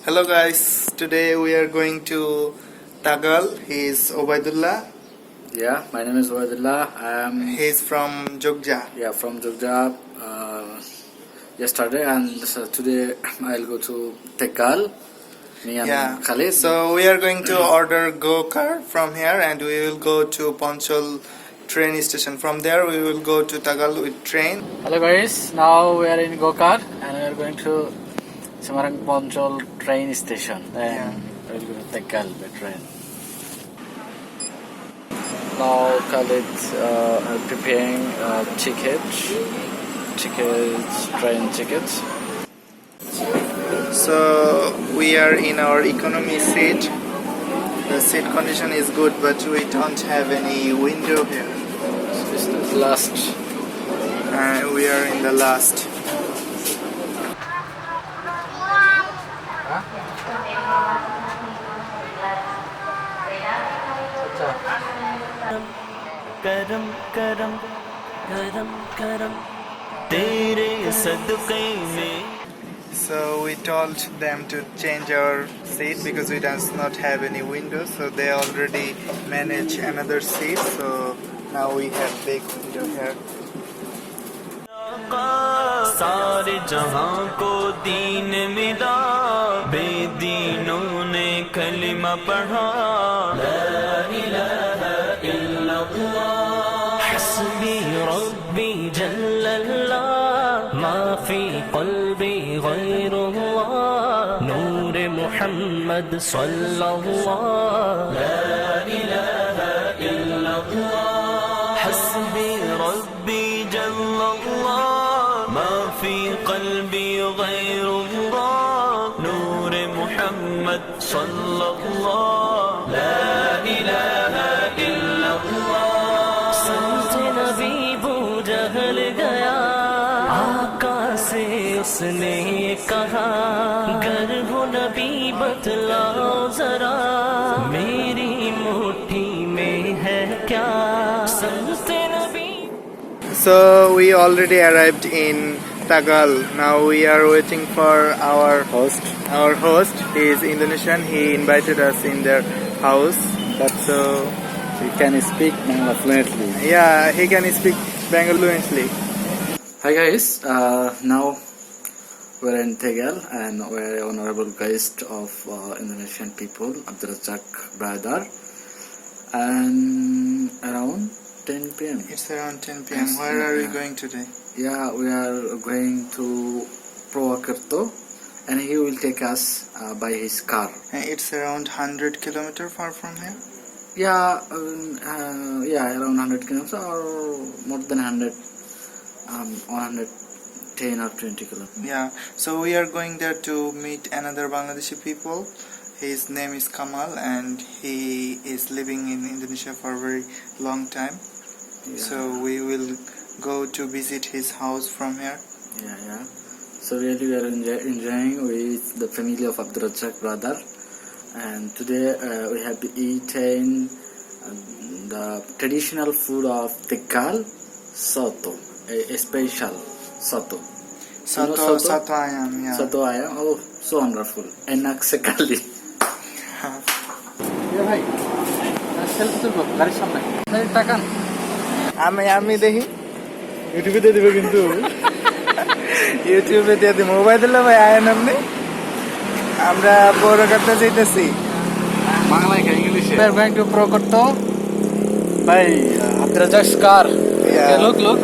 Hello guys, today we are going to Tagal. He is Obaidullah. Yeah, my name is Waidullah. I am He is from Jogja. from Jogja. Yesterday and today I'll go to Tegal. Me and Khalid. So we are going to order go-kart from here and we will go to Ponchol train station. From there we will go to Tagal with train. Hello guys, now we are in go-kart and we are going to Semarang-Ponchol train station. Then we'll go to Tegal by train. Now Khalid preparing tickets, train tickets. So we are in our economy seat. The seat condition is good but we don't have any window here. This is the last. We are in the last. करम करम करम करम तेरे सदक़े में. So we told them to change our seat because we does not have any windows. So they already manage another seat. So now we have big window here. सारे जहां को दीन मिला बेदीनों ने कलिमा पढ़ा ला इलाहा इल्लल्लाह हस्बी रब्बी जल्लल्लाह मा फी क़ल्बी गैरुल्लाह नूर मुहम्मद सल्लल्लाह ला इलाहा इल्लल्लाह हस्बी रब्बी जल्लल्लाह في قلبي غير الله نور محمد صلى الله لا إله إلا الله संत नबी बूझ गया आका से उसने कहा गर हो नबी बतलाओ जरा मेरी मुट्ठी में है क्या संत नबी. So we already arrived in Tagal. Now we are waiting for our host. Our host, he is Indonesian. He invited us in their house. So He can speak Bengali fluently. yeah, he can speak Bengali fluently. Hi guys, now we're in Tegal and we're honorable guest of Indonesian people, Abdurrazak brother, and around 10 p.m. It's around 10 p.m. Yes, Where are we yeah. going today? Yeah, we are going to Purwokerto and he will take us by his car. It's around 100 kilometer far from here. Yeah, around 100 kilometers or more than 100, 110 or 20 kilometers. Yeah, so we are going there to meet another Bangladeshi people. His name is Kamal and he is living in Indonesia for a very long time. Yeah. So we will go to visit his house from here. Yeah. So really we are enjoying with the family of Abdurrazak brother. And today we have eaten the traditional food of Tegal, soto, a special soto. Soto ayam, yeah. Soto ayam, oh, so wonderful. Enak sekali. আমি দেখি ইউটিউবে দিয়ে দিবে কিন্তু ইউটিউবে দিয়ে দিব ওবাইদুল্লাহ ভাই আয়েন আপনি আমরা পৌরকারটা যাইতেছি বাংলায় ইংলিশে we are going to Purwokerto by Abdurrazak's car. Yeah. Okay, look